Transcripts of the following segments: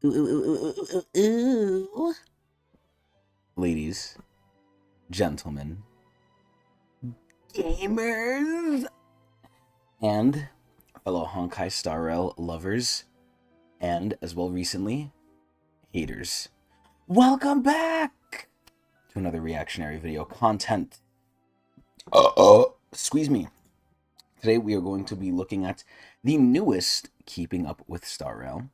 Ooh, ooh, ooh, ooh, ooh, ooh. Ladies, gentlemen, gamers, and fellow Honkai Star Rail lovers, and as well recently, haters. Welcome back to another reactionary video content. Squeeze me. Today we are going to be looking at the newest Keeping Up with Star Rail.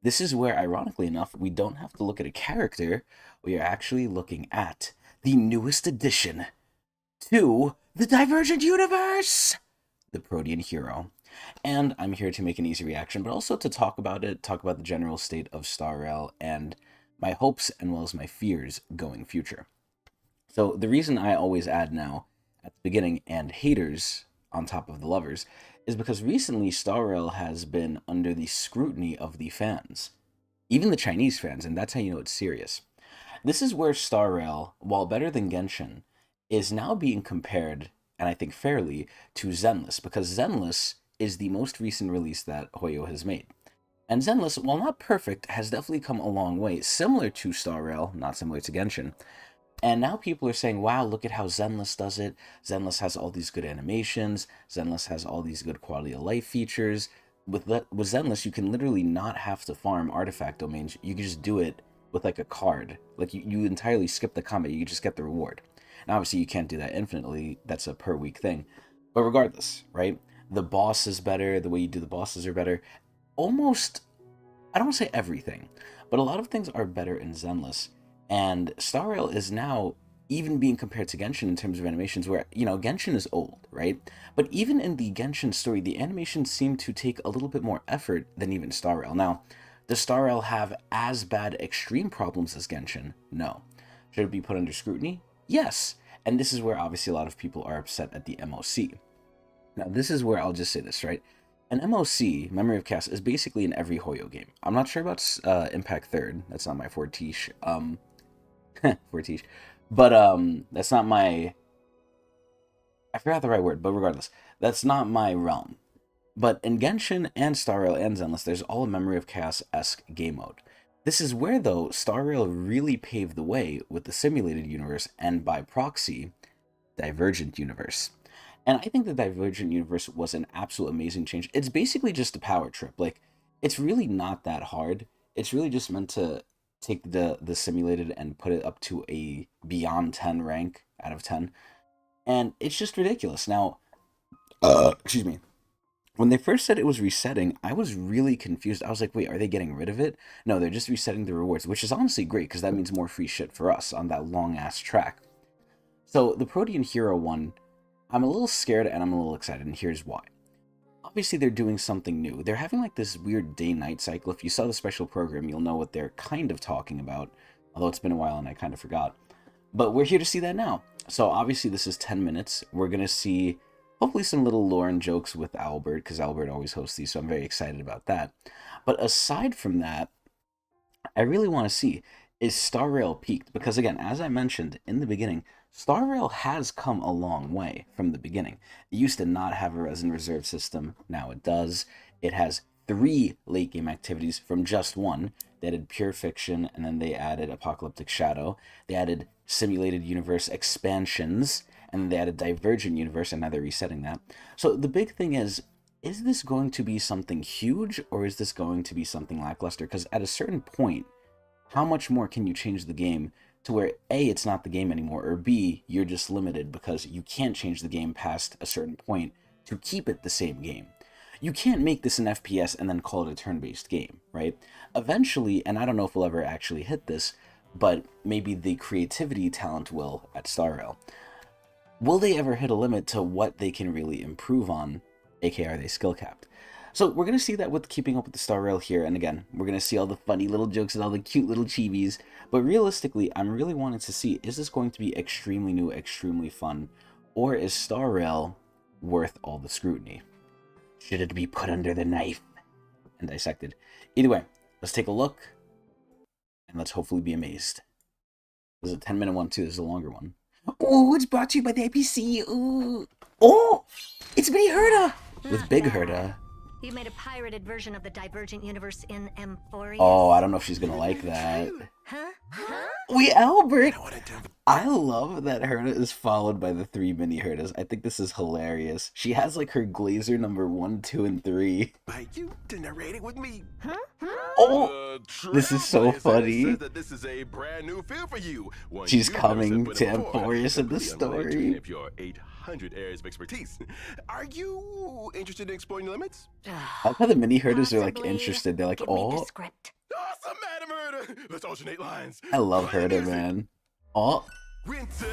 This is where, ironically enough, we don't have to look at a character. We are actually looking at the newest addition to the Divergent Universe, the Protean hero. And I'm here to make an easy reaction, but also to talk about it, talk about the general state of Star Rail and my hopes and well as my fears going future. So the reason I always add now at the beginning and haters on top of the lovers is because recently Star Rail has been under the scrutiny of the fans, even the Chinese fans, and that's how you know it's serious. This is where Star Rail, while better than Genshin, is now being compared, and I think fairly, to Zenless, because Zenless is the most recent release that Hoyo has made. And Zenless, while not perfect, has definitely come a long way, similar to Star Rail, not similar to Genshin. And now people are saying, wow, look at how Zenless does it. Zenless has all these good animations. Zenless has all these good quality of life features. With Zenless, you can literally not have to farm artifact domains. You can just do it with like a card. Like you entirely skip the combat. You just get the reward. Now, obviously, you can't do that infinitely. That's a per week thing. But regardless, right? The boss is better. The way you do the bosses are better. Almost, I don't want to say everything, but a lot of things are better in Zenless. And Star Rail is now even being compared to Genshin in terms of animations, where, Genshin is old, right? But even in the Genshin story, the animations seem to take a little bit more effort than even Star Rail. Now, does Star Rail have as bad extreme problems as Genshin? No. Should it be put under scrutiny? Yes. And this is where obviously a lot of people are upset at the MOC. Now, this is where I'll just say this, right? An MOC, Memory of Chaos, is basically in every Hoyo game. I'm not sure about Impact Third. That's not my fortiche. Fortiche. But that's not my. I forgot the right word, but regardless, that's not my realm. But in Genshin and Star Rail and Zenless, there's all a Memory of Chaos-esque game mode. This is where, though, Star Rail really paved the way with the simulated universe and, by proxy, Divergent Universe. And I think the Divergent Universe was an absolute amazing change. It's basically just a power trip. Like, it's really not that hard. It's really just meant to take the simulated and put it up to a beyond 10 rank out of 10. And it's just ridiculous. Now, excuse me. When they first said it was resetting, I was really confused. I was like, wait, are they getting rid of it? No, they're just resetting the rewards, which is honestly great because that means more free shit for us on that long ass track. So the Protean Hero one, I'm a little scared and I'm a little excited, and here's why. Obviously, they're doing something new. They're having like this weird day-night cycle. If you saw the special program, you'll know what they're kind of talking about, although it's been a while and I kind of forgot. But we're here to see that now. So obviously, this is 10 minutes. We're going to see hopefully some little lore and jokes with Albert, because Albert always hosts these, so I'm very excited about that. But aside from that, I really want to see, is Star Rail peaked? Because again, as I mentioned in the beginning, Star Rail has come a long way from the beginning. It used to not have a resin reserve system, now it does. It has 3 late game activities from just one. They added Pure Fiction, and then they added Apocalyptic Shadow. They added Simulated Universe expansions, and then they added Divergent Universe, and now they're resetting that. So the big thing is this going to be something huge, or is this going to be something lackluster? Because at a certain point, how much more can you change the game to where A, it's not the game anymore, or B, you're just limited because you can't change the game past a certain point to keep it the same game. You can't make this an FPS and then call it a turn-based game, right? Eventually, and I don't know if we'll ever actually hit this, but maybe the creativity talent will at Star Rail. Will they ever hit a limit to what they can really improve on, aka are they skill capped? So we're going to see that with Keeping Up with the Star Rail here, and again, we're going to see all the funny little jokes and all the cute little chibis, but realistically, I'm really wanting to see, is this going to be extremely new, extremely fun, or is Star Rail worth all the scrutiny? Should it be put under the knife and dissected? Either way, let's take a look, and let's hopefully be amazed. This is a 10-minute one, too. This is a longer one. Oh, it's brought to you by the IPC. Ooh. Oh, it's Mini Herda with Big Herda. You made a pirated version of the Divergent Universe in Amphorius. Oh, I don't know if she's gonna like that. Huh? Huh? We Albert! I love that Herta is followed by the 3 mini Hertas. I think this is hilarious. She has like her Glazer number 1, 2, and 3. By you to narrate it with me. Huh? Oh! This is so funny. Says that this is a brand new field for you. One She's you've never coming set to foot before. Amphorius in the Completely unrelated to any story. of your 800 areas of expertise. Are you interested in exploring the limits? I love how the mini Hertas are like Possibly. interested. They're like, Give me the oh, script. Awesome, Madam Herta. Let's alternate lines. I love Play the Herta, music. man. Oh, Winter.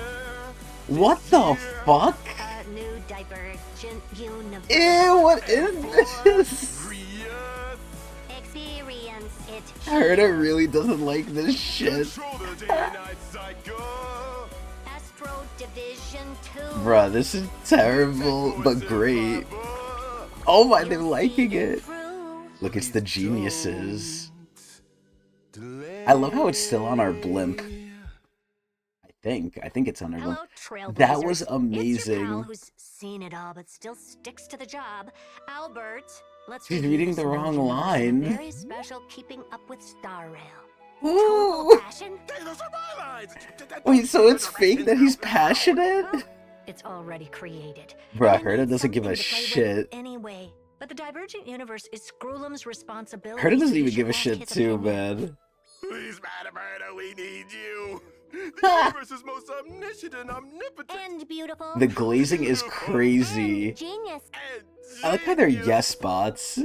what this the year. fuck? A new Divergent Universe. Ew, what is this? Furious. Experience it. Herta really doesn't like this shit. Control the day-night cycle. Astro Division 2. Bruh, this is terrible, but great. Oh my, they're liking it. Look, it's the geniuses. I love how it's still on our blimp. I think it's on our Hello, blimp. Trailblazers. That was It's your pal amazing. who's seen it all but still sticks to the job. Albert, let's She's review reading this the wrong new universe in a line. Very special keeping up with Star Rail. Ooh. Total passion. Hey, those are my lines. Wait, so it's fake that he's passionate? Well, it's already created. Bruh, And I Herta need doesn't give a something to play with shit. Anyway, but the Divergent Universe is Screwlum's responsibility. Herta doesn't so you even should give a ask shit his too, opinion. man. Please, Madam Herta, we need you. The universe is most omniscient and omnipotent. And beautiful. The glazing is crazy. Genius. And I like how they're genius. yes bots.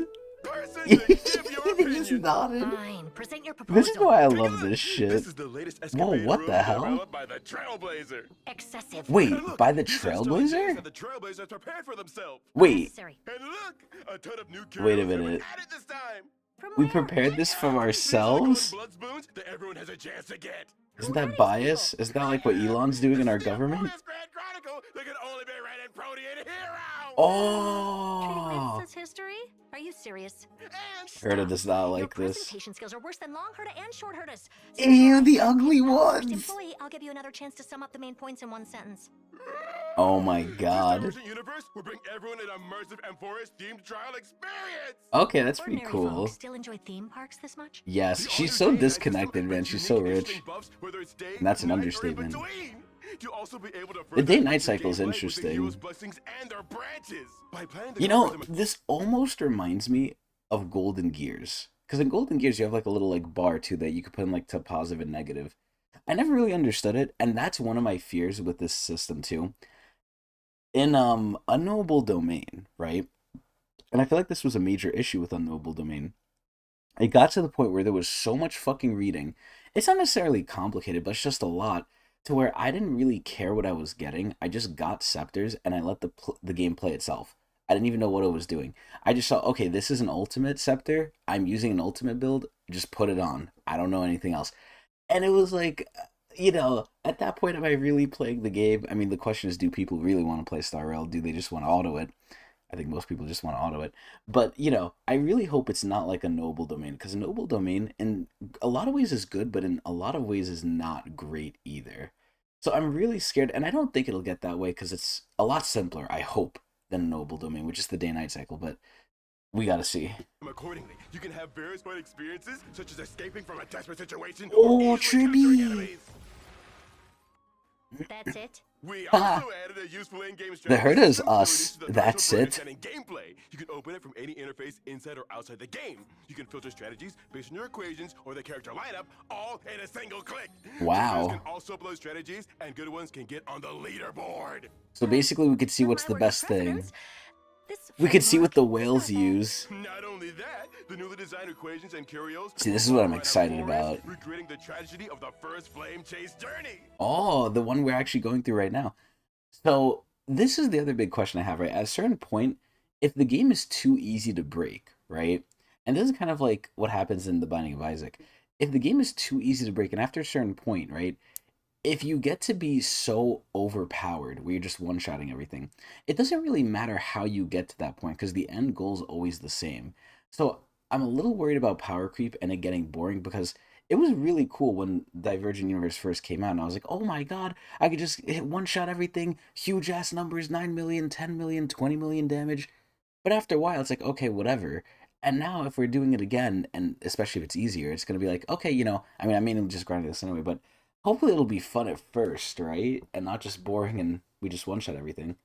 Person to give your They just opinion. nodded. Fine. Present your proposal. This is why I Pretty love good. this shit. This is the latest Whoa, escapade what room the hell? developed by the Trailblazer. Excessive. Wait, And look, by the these are story days Trailblazer? that the Trailblazers prepared for themselves. Wait, Necessary. And look, a ton of new Wait a characters have been minute. added this time. From we where? prepared this from These are the ourselves? blood spoons that everyone has a chance to get. Isn't that bias? Isn't that like what Elon's doing in our government? This Grand Chronicle that can only be read in Protean Hero. Oh! Treating history? Are you serious? And Herta does not Your like this. presentation skills are worse than long Herta and short Hertas. Ew, the ugly As the first ones! employee, I'll give you another chance to sum up the main points in one sentence. Oh my This god. Divergent Universe will bring everyone an immersive Amphorius themed trial experience. Okay, that's pretty Ordinary cool. folks still enjoy theme parks this much? Yes, The she's all-new so day-and-night disconnected, system man. brings She's so unique, rich. interesting buffs, whether it's day, And that's an night, or in understatement. between. You'll also be able to The day-night further cycle is gameplay with the interesting. heroes' blessings and their branches. By playing the You know, cards and- this almost reminds me of Golden Gears. Because in Golden Gears, you have like a little like bar too that you could put in like to positive and negative. I never really understood it, and that's one of my fears with this system too. In Unknowable Domain, right? And I feel like this was a major issue with Unknowable Domain. It got to the point where there was so much fucking reading. It's not necessarily complicated, but it's just a lot to where I didn't really care what I was getting. I just got scepters and I let the game play itself. I didn't even know what it was doing. I just saw, okay, this is an ultimate scepter. I'm using an ultimate build. Just put it on. I don't know anything else. And it was like, you know, at that point, am I really playing the game? I mean, the question is, do people really want to play Star Rail? Do they just want to auto it? I think most people just want to auto it. But, you know, I really hope it's not like a Noble Domain, because a Noble Domain in a lot of ways is good, but in a lot of ways is not great either. So I'm really scared, and I don't think it'll get that way, because it's a lot simpler, I hope, than a Noble Domain, which is the day-night cycle, but we gotta see. Accordingly, you can have various fun experiences, such as escaping from a desperate situation Oh, or easily capturing Chibi! enemies. That's it? We Ha! also added a useful in-game The strategy Herta is system to us. reduce the That's threshold it. for understanding gameplay. You can open it from any interface inside or outside the game. You can filter strategies based on your equations or the character lineup, all in a single click. Wow. Players can also upload strategies, and good ones can get on the leaderboard. So basically, we could see For what's my the work as best thing. president, this We could see what the framework is whales not bad. use. Not only that, the newly designed equations and curios. See, this is what I'm run excited Amphorius, about. Recreating the tragedy of the first flame chase journey. Oh, the one we're actually going through right now. So this is the other big question I have, right? At a certain point, if the game is too easy to break, right? And this is kind of like what happens in The Binding of Isaac. If the game is too easy to break, and after a certain point, right? If you get to be so overpowered where you're just one-shotting everything, it doesn't really matter how you get to that point because the end goal is always the same. So I'm a little worried about power creep and it getting boring because it was really cool when Divergent Universe first came out and I was like, oh my god, I could just hit one-shot everything, huge ass numbers, 9 million, 10 million, 20 million damage. But after a while, it's like, okay, whatever. And now, if we're doing it again, and especially if it's easier, it's gonna be like, okay, I mainly just grinding this anyway, but hopefully it'll be fun at first, right? And not just boring, and we just one shot everything.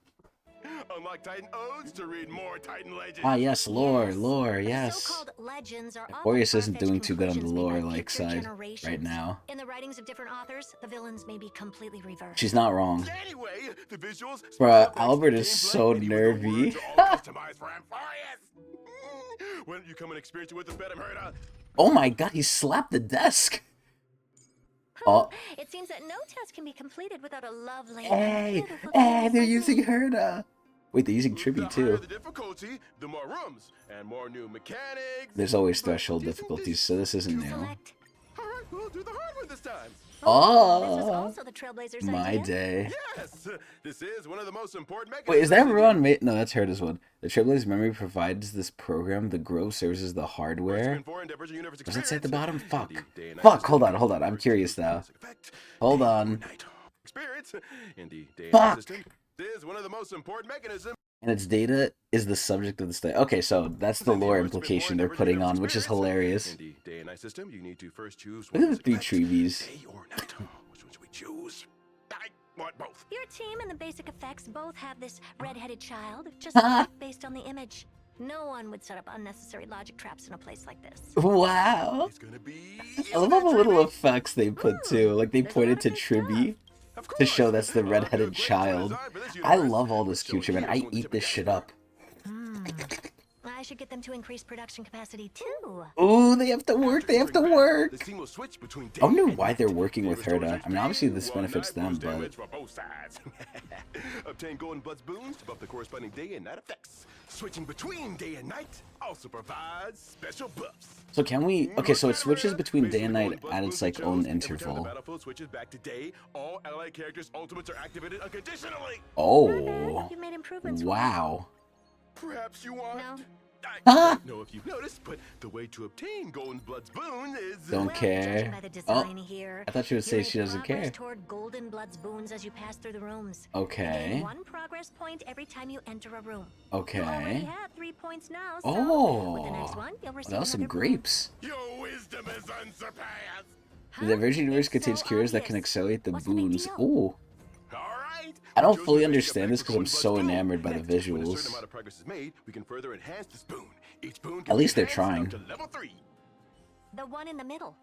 Unlock Titan Odes to read more Titan Ah, legends. yes, lore, Yes, lore, but the yes. so-called legends are often Aquarius isn't far-fetched doing too good on the conclusions made by lore-like future side generations. right now. In the writings of different authors, the villains may be completely reversed. She's not wrong. Anyway, the visuals, special Bruh, effects, Albert is gameplay, so and even the words nervy. are all customized for Amphorius. Why don't you come and experience it with us, Madam Herda? Oh my god, he slapped the desk. Oh, It seems that no test can be completed without a lovely hey, and beautiful hey, genius they're like using me. Herda. Wait, they're using The Tribute higher too. the difficulty, the more rooms and more new mechanics. There's always But threshold isn't difficulties, this so this isn't new. Select. All right, we'll do the hard one this time. This was Oh, also the Trailblazers' my idea. day. Yes, this is one of the most important mechanisms. Wait, is that in the Ron? game. No, that's Herda's one. The Trailblazers memory provides this program. The Grove serves as the hardware. Does it say at the bottom? Fuck. Fuck, hold on. I'm curious now. Hold on. Experience in the day and night Fuck. system is one of the most important mechanisms. And its data is the subject of the study. Okay, so that's the lore implication they're putting on, which is hilarious. In the day and night system, you need to first choose Look one at the three specific Treebies. day or night. Which one should we choose? I want both. Your team and the basic effects both have this red-headed child, just Ah. based on the image. No one would set up unnecessary logic traps in a place like this. Wow. It's gonna be. I love all the little effects they put too. Like they pointed to Tribby to show that's the redheaded child. I love all this future, man. I eat this shit up. I should get them to increase production capacity too. Ooh, they have to work. They have to work. The team will switch between day I wonder and why night. they're working with It restores Herda. I mean, obviously HP, this while benefits night them, boosts but damage for both sides. Obtain Golden Blood's boons to buff the corresponding day and night effects. Switching between day and night also provides special buffs. so can we? Okay, so it switches between day and night at its like own Every time the interval. battlefield switches back to day, all allied characters' ultimates are activated unconditionally. Oh, You've made improvements. wow. Perhaps you want. No. I Ah! don't know if you've noticed, but the way to obtain Golden Blood's boon is. Don't Well, care. judging by the design here, I thought she would you say make she doesn't progress care. Toward Golden Blood's boons as you pass through the rooms. Okay. You gain 1 progress point every time you enter a room. You already Okay. have 3 points now, so Oh. with the next one, you'll receive That was some another boon. grapes. Your wisdom is unsurpassed. Huh? The Virgin Universe It's contains so cures that can obvious. accelerate the What's the big boons. deal? Ooh. All right. I don't Choose fully the basic understand this effect because I'm for so Golden Blood's enamored by the boon. Next, when a visuals. certain amount of progress is made, we can further enhance this boon. Each boon At can least be they're trying. enhanced up to level 3. The one in the middle.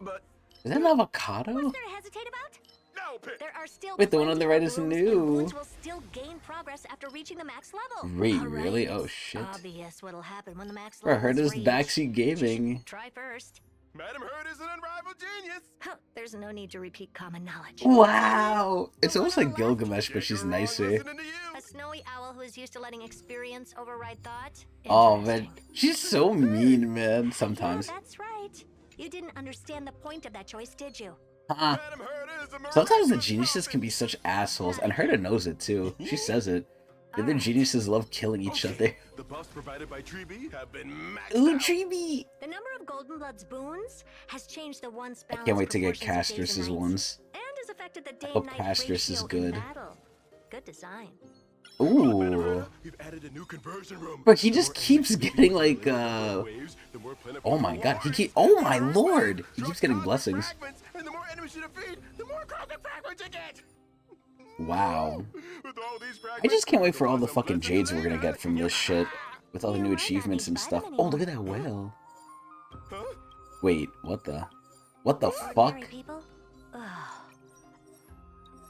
But Is that an avocado? What's there to hesitate about? no, pick. There are still Wait, the one on plenty the right of is rooms, new. and boons will still gain progress after reaching the max level. Wait, All right, really? Oh, it's shit. obvious what'll happen when the max Bro, level Herda's is reached. backseat gaming. Try first. Madam Herd is an unrivaled genius. Huh, there's no need to repeat common knowledge. Wow. It's almost like Gilgamesh, but Yeah, she's you're wrong, nicer. listening to you. A snowy owl who is used to letting experience override thought? Oh, man. Interesting. She's so mean, man, Yeah, sometimes. that's right. You didn't understand the point of that choice, did you? Huh. Madam Herd is a Sometimes the miraculous geniuses can be prophet. such assholes, and Herda knows it too. She says it. The other geniuses love killing each other. The buffs provided by Treeby have been maxed Ooh, out. Treeby! The number of Golden Blood's boons has changed the once I balanced can't wait to get proportions of days Castrus's and nights, ones. and has affected the day hope and night Castrus is ratio in good. battle. Good design. Ooh. We've added a new conversion room. Bro, he The just more keeps enemies getting, we like, defeat, the more waves, the more plentiful Oh my god, he rewards. keep. Oh my Remember, lord! He short keeps getting cosmic blessings. fragments, and the more enemies you defeat, the more cosmic fragments you get. Wow. With all these I just can't wait for all fragments, the fucking blessings jades we're gonna later. get from this shit. With all the You new might not achievements need and to buy stuff. them Oh, look at anymore. that whale. Huh? Wait, what the? What the Ordinary fuck? people? Ugh.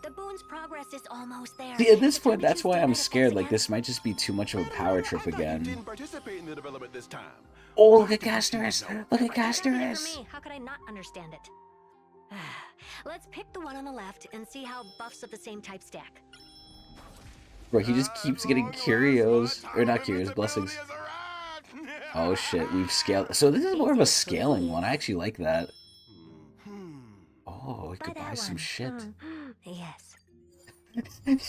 The boon's progress is almost there. See, at this It's time point, to that's choose why day I'm night scared. effects Like, again. this might just be too much of a power trip I thought you again. didn't participate in the development this time. Oh, look at Casterus! Look at It's easy Casterus! for me. How could I not understand it? Let's pick the one on the left and see how buffs of the same type stack. Bro, he just keeps getting curios. Or not curios, blessings. Oh shit, we've scaled. So this is more of a scaling one. I actually like that. Oh, we Buy could buy that some one. shit. Yes.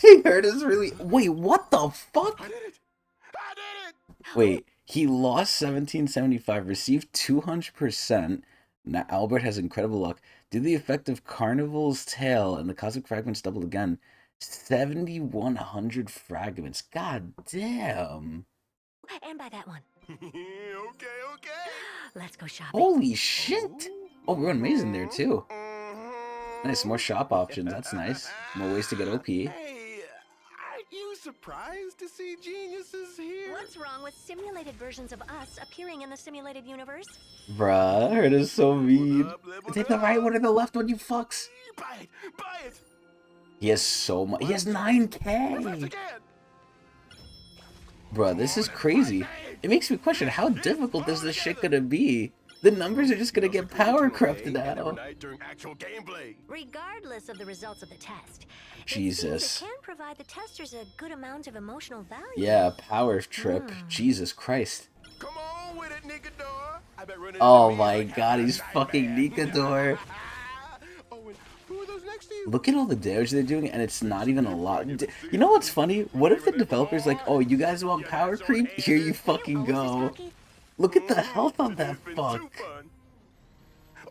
He heard us really. Wait, what the fuck? I did it! I did it! Wait, he lost 1775, received 200%. Now Albert has incredible luck. Did the effect of Carnival's tail and the cosmic fragments doubled again? 7,100 fragments. God damn. and buy that one. Okay. Let's go shopping. Holy shit! Oh, we're on Maze in there too. Nice, more shop options. That's nice. More ways to get OP. Hey, aren't you surprised to see geniuses here? What's wrong with simulated versions of us appearing in the simulated universe? Bruh, her is so mean. Leveled Take the up. right one or the left one, you fucks. Buy it! He has so much. He has Reverse 9K. again. Bruh, this is crazy. It makes me question how difficult is this shit gonna be? The numbers are just gonna get power corrupted now. During actual gameplay. Regardless of the results of the test, Jesus. it can provide the testers a good amount of emotional value. Yeah, power trip. Jesus Christ. Come on with it, Nicador. I bet running Oh into me my is like god, having a he's fucking nightmare. Nikador. Oh, and who are those next to you? Look at all the damage they're doing, and it's not even a lot. You know what's funny? What if the developer's like, oh, you guys want power creep? Here you fucking go. Look at the health on that It's been fuck. too fun.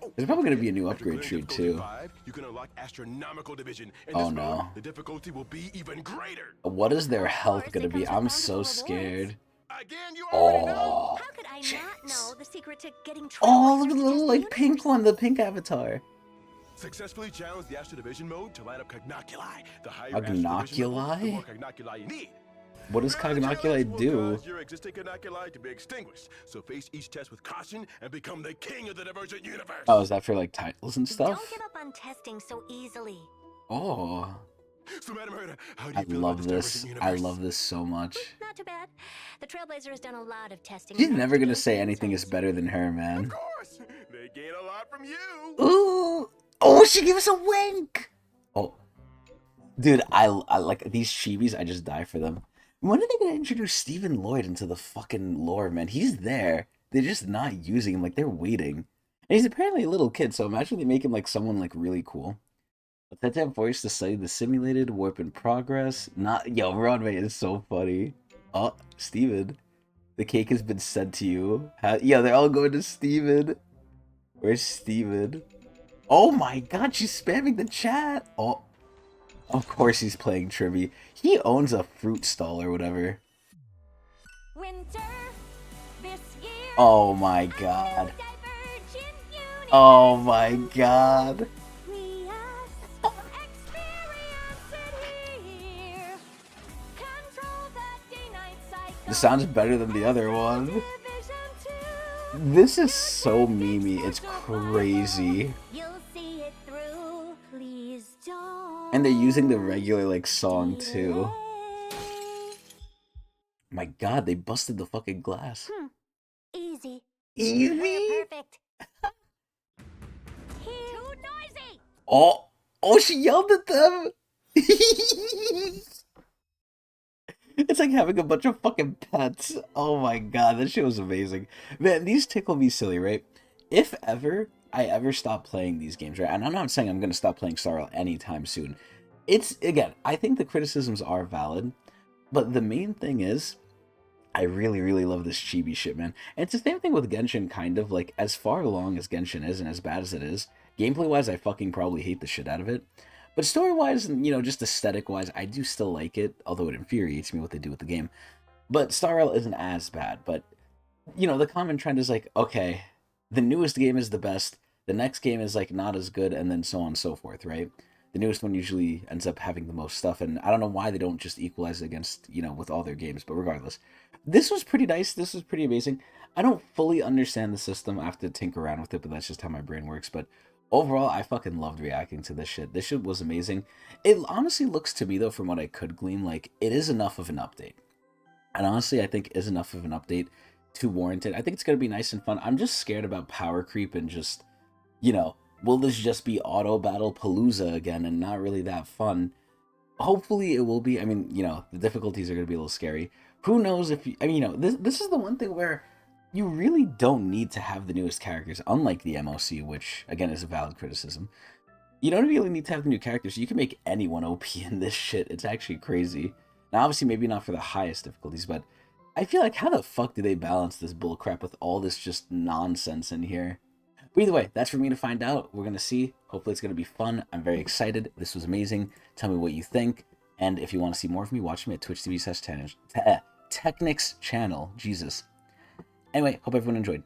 Oh, There's probably gonna be a new after upgrade clearing tree difficulty too. 5, you can unlock astronomical division. In Oh, this no. mode, the difficulty will be even greater. What is their Of health course, gonna it be? comes with I'm so bountiful rewards. scared. Again, you already know. Oh, How could I not jeez. know the secret to getting Oh, look at the trailblazers little to like test the pink universe? one, the pink avatar. Successfully challenge the Astro Division mode to light up Cognoculi. The higher Cognoculi? Astro Division level, the more Cognoculi you need. What does Further Cognoculi challenge will do? cause your existing Cognoculi to be extinguished. So face each test with caution and become the king of the Divergent Universe. Oh, is that for like titles and Don't stuff? give up on testing so easily. Oh, So, Madam Herda, how do I you feel love about this this. Divergent I Universe? love this so much. Not too bad. The Trailblazer has done a lot of testing. She's and never managed to gonna gain say some anything is insights. better than her, Of man. course, they gain a lot from you. Ooh. Oh, she gave us a wink. Oh, dude, I like these chibis. I just die for them. When are they gonna introduce Stephen Lloyd into the fucking lore, man? He's there. They're just not using him. Like they're waiting. And he's apparently a little kid, so imagine they make him like someone like really cool. But that have voice to study the simulated warp in progress. Not yo, Broadway is so funny. Oh, Steven. The cake has been sent to you. Yeah, they're all going to Steven. Where's Steven? Oh my god, she's spamming the chat. Oh, of course he's playing Trivy. He owns a fruit stall or whatever. Winter this year. Oh my god. Oh my god. This sounds better than the other one. This is so memey. It's crazy. You'll see it through. Please don't. And they're using the regular like song too. My god, they busted the fucking glass. Easy. Easy. We're perfect. Too noisy. Oh, she yelled at them. It's like having a bunch of fucking pets. Oh my god, that shit was amazing. Man, these tickle me silly, right? If ever I ever stop playing these games, right? And I'm not saying I'm going to stop playing Star Rail anytime soon. It's, again, I think the criticisms are valid. But the main thing is, I really, really love this chibi shit, man. And it's the same thing with Genshin, kind of. Like, as far along as Genshin is and as bad as it is, gameplay-wise, I fucking probably hate the shit out of it. But story-wise and, you know, just aesthetic-wise, I do still like it, although it infuriates me what they do with the game. But Star Rail isn't as bad, but, you know, the common trend is like, okay, the newest game is the best, the next game is, like, not as good, and then so on and so forth, right? The newest one usually ends up having the most stuff, and I don't know why they don't just equalize it against, you know, with all their games, but regardless. This was pretty nice, this was pretty amazing. I don't fully understand the system, I have to tinker around with it, but that's just how my brain works, but overall, I fucking loved reacting to this shit. This shit was amazing. It honestly looks to me, though, from what I could glean, like, it is enough of an update. And honestly, I think is enough of an update to warrant it. I think it's going to be nice and fun. I'm just scared about power creep and just, you know, will this just be auto battle palooza again and not really that fun? Hopefully it will be. I mean, you know, the difficulties are going to be a little scary. Who knows if you, I mean, you know, this is the one thing where you really don't need to have the newest characters, unlike the MOC, which, again, is a valid criticism. You don't really need to have the new characters. You can make anyone OP in this shit. It's actually crazy. Now, obviously, maybe not for the highest difficulties, but I feel like how the fuck do they balance this bullcrap with all this just nonsense in here? But either way, that's for me to find out. We're going to see. Hopefully it's going to be fun. I'm very excited. This was amazing. Tell me what you think. And if you want to see more of me, watch me at Twitch TV/Tecnics. Tecnics channel. Jesus. Anyway, hope everyone enjoyed.